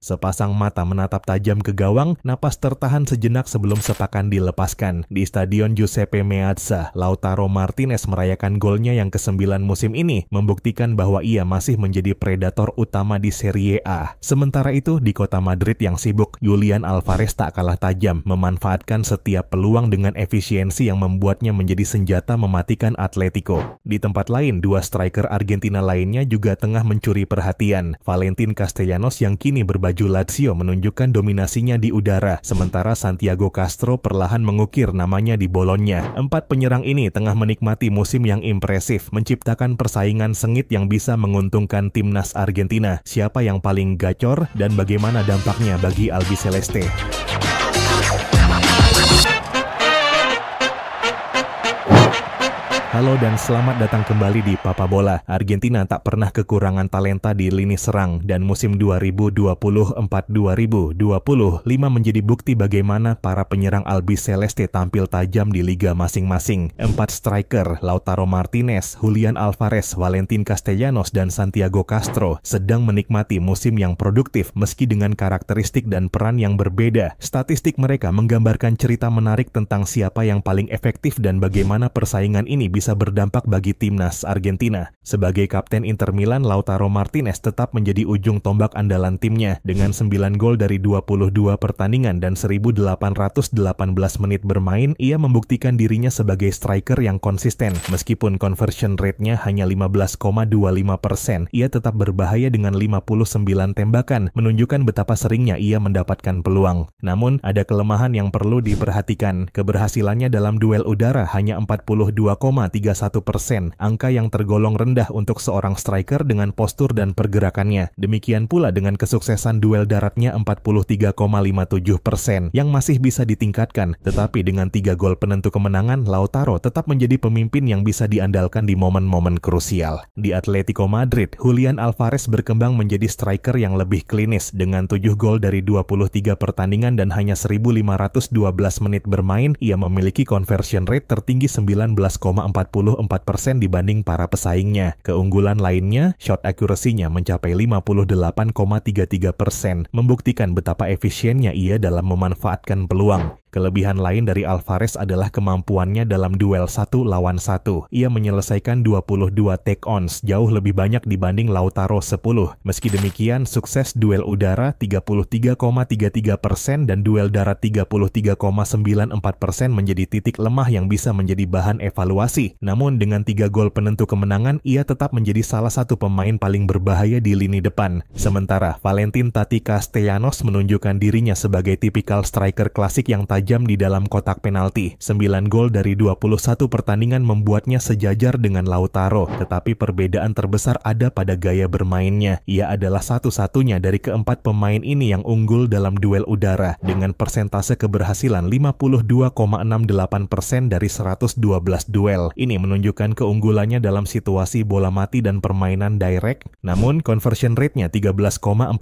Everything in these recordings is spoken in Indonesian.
Sepasang mata menatap tajam ke gawang, napas tertahan sejenak sebelum sepakan dilepaskan. Di Stadion Giuseppe Meazza, Lautaro Martinez merayakan golnya yang ke-9 musim ini, membuktikan bahwa ia masih menjadi predator utama di Serie A. Sementara itu, di kota Madrid yang sibuk, Julian Alvarez tak kalah tajam, memanfaatkan setiap peluang dengan efisiensi yang membuatnya menjadi senjata mematikan Atletico. Di tempat lain, dua striker Argentina lainnya juga tengah mencuri perhatian. Valentin Castellanos yang kini berbaju Lazio menunjukkan dominasinya di udara, sementara Santiago Castro perlahan mengukir namanya di Bologna. Empat penyerang ini tengah menikmati musim yang impresif, menciptakan persaingan sengit yang bisa menguntungkan timnas Argentina. Siapa yang paling gacor dan bagaimana dampaknya bagi Albiceleste? Halo dan selamat datang kembali di Papa Bola. Argentina tak pernah kekurangan talenta di lini serang dan musim 2024-2025 menjadi bukti bagaimana para penyerang Albiceleste tampil tajam di liga masing-masing. Empat striker, Lautaro Martinez, Julian Alvarez, Valentin Castellanos, dan Santiago Castro sedang menikmati musim yang produktif meski dengan karakteristik dan peran yang berbeda. Statistik mereka menggambarkan cerita menarik tentang siapa yang paling efektif dan bagaimana persaingan ini bisa berdampak bagi timnas Argentina. Sebagai kapten Inter Milan, Lautaro Martinez tetap menjadi ujung tombak andalan timnya. Dengan 9 gol dari 22 pertandingan dan 1.818 menit bermain, ia membuktikan dirinya sebagai striker yang konsisten. Meskipun conversion rate-nya hanya 15,25%, ia tetap berbahaya dengan 59 tembakan, menunjukkan betapa seringnya ia mendapatkan peluang. Namun, ada kelemahan yang perlu diperhatikan. Keberhasilannya dalam duel udara hanya 42,31%, angka yang tergolong rendah untuk seorang striker dengan postur dan pergerakannya. Demikian pula dengan kesuksesan duel daratnya 43,57%, yang masih bisa ditingkatkan. Tetapi dengan 3 gol penentu kemenangan, Lautaro tetap menjadi pemimpin yang bisa diandalkan di momen-momen krusial. Di Atletico Madrid, Julian Alvarez berkembang menjadi striker yang lebih klinis. Dengan 7 gol dari 23 pertandingan dan hanya 1.512 menit bermain, ia memiliki conversion rate tertinggi 19,44% dibanding para pesaingnya. Keunggulan lainnya, shot accuracy-nya mencapai 58,33%, membuktikan betapa efisiennya ia dalam memanfaatkan peluang. Kelebihan lain dari Alvarez adalah kemampuannya dalam duel 1 lawan 1. Ia menyelesaikan 22 take-ons, jauh lebih banyak dibanding Lautaro 10. Meski demikian, sukses duel udara 33,33% dan duel darat 33,94% menjadi titik lemah yang bisa menjadi bahan evaluasi. Namun dengan 3 gol penentu kemenangan, ia tetap menjadi salah satu pemain paling berbahaya di lini depan. Sementara Valentin Tati Castellanos menunjukkan dirinya sebagai tipikal striker klasik yang tajam di dalam kotak penalti. 9 gol dari 21 pertandingan membuatnya sejajar dengan Lautaro, tetapi perbedaan terbesar ada pada gaya bermainnya. Ia adalah satu-satunya dari keempat pemain ini yang unggul dalam duel udara, dengan persentase keberhasilan 52,68% dari 112 duel. Ini menunjukkan keunggulannya dalam situasi bola mati dan permainan direct, namun conversion rate-nya 13,43%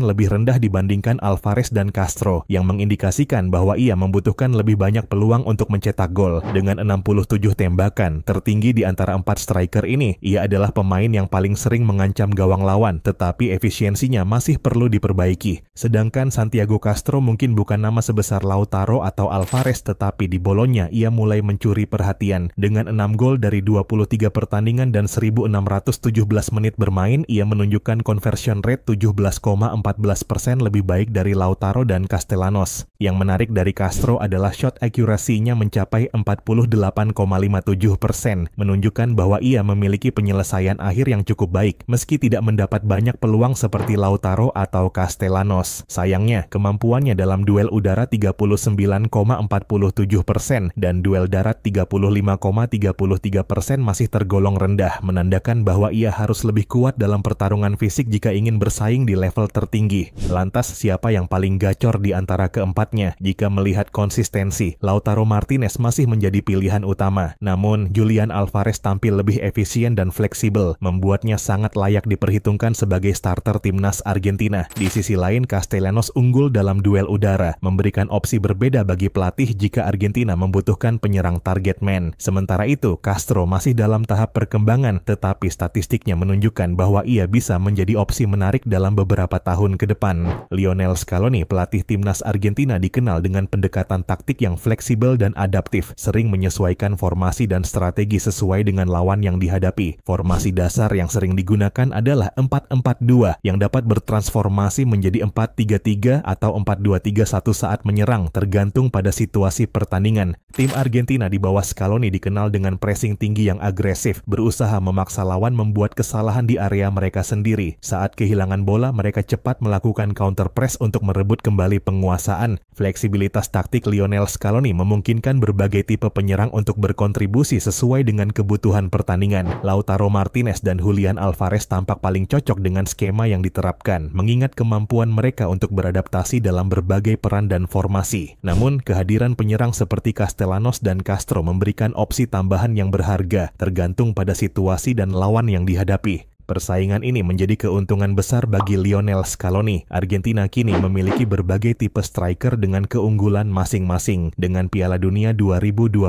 lebih rendah dibandingkan Alvarez dan Castro, yang mengindikasikan bahwa ia membutuhkan lebih banyak peluang untuk mencetak gol. Dengan 67 tembakan, tertinggi di antara 4 striker ini, ia adalah pemain yang paling sering mengancam gawang lawan, tetapi efisiensinya masih perlu diperbaiki. Sedangkan Santiago Castro mungkin bukan nama sebesar Lautaro atau Alvarez, tetapi di Bologna ia mulai mencuri perhatian. Dengan 6 gol dari 23 pertandingan dan 1.617 menit bermain, ia menunjukkan conversion rate 17,14% lebih baik dari Lautaro dan Castellanos. Yang menarik dari Castro adalah shot accuracy-nya mencapai 48,57%, menunjukkan bahwa ia memiliki penyelesaian akhir yang cukup baik, meski tidak mendapat banyak peluang seperti Lautaro atau Castellanos. Sayangnya, kemampuannya dalam duel udara 39,47% dan duel darat 35,33% masih tergolong rendah, menandakan bahwa ia harus lebih kuat dalam pertarungan fisik jika ingin bersaing di level tertinggi. Lantas, siapa yang paling gacor di antara keempatnya? Jika jika melihat konsistensi, Lautaro Martinez masih menjadi pilihan utama. Namun, Julian Alvarez tampil lebih efisien dan fleksibel, membuatnya sangat layak diperhitungkan sebagai starter timnas Argentina. Di sisi lain, Castellanos unggul dalam duel udara, memberikan opsi berbeda bagi pelatih jika Argentina membutuhkan penyerang target man. Sementara itu, Castro masih dalam tahap perkembangan, tetapi statistiknya menunjukkan bahwa ia bisa menjadi opsi menarik dalam beberapa tahun ke depan. Lionel Scaloni, pelatih timnas Argentina, dikenal dengan pendekatan taktik yang fleksibel dan adaptif, sering menyesuaikan formasi dan strategi sesuai dengan lawan yang dihadapi. Formasi dasar yang sering digunakan adalah 4-4-2 yang dapat bertransformasi menjadi 4-3-3 atau 4-2-3-1 saat menyerang, tergantung pada situasi pertandingan. Tim Argentina di bawah Scaloni dikenal dengan pressing tinggi yang agresif, berusaha memaksa lawan membuat kesalahan di area mereka sendiri. Saat kehilangan bola, mereka cepat melakukan counter press untuk merebut kembali penguasaan. Fleksibilitas taktik Lionel Scaloni memungkinkan berbagai tipe penyerang untuk berkontribusi sesuai dengan kebutuhan pertandingan. Lautaro Martinez dan Julian Alvarez tampak paling cocok dengan skema yang diterapkan, mengingat kemampuan mereka untuk beradaptasi dalam berbagai peran dan formasi. Namun, kehadiran penyerang seperti Castellanos dan Castro memberikan opsi tambahan yang berharga, tergantung pada situasi dan lawan yang dihadapi. Persaingan ini menjadi keuntungan besar bagi Lionel Scaloni. Argentina kini memiliki berbagai tipe striker dengan keunggulan masing-masing. Dengan Piala Dunia 2026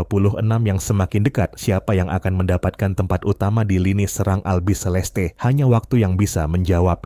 yang semakin dekat, siapa yang akan mendapatkan tempat utama di lini serang Albiceleste? Hanya waktu yang bisa menjawab.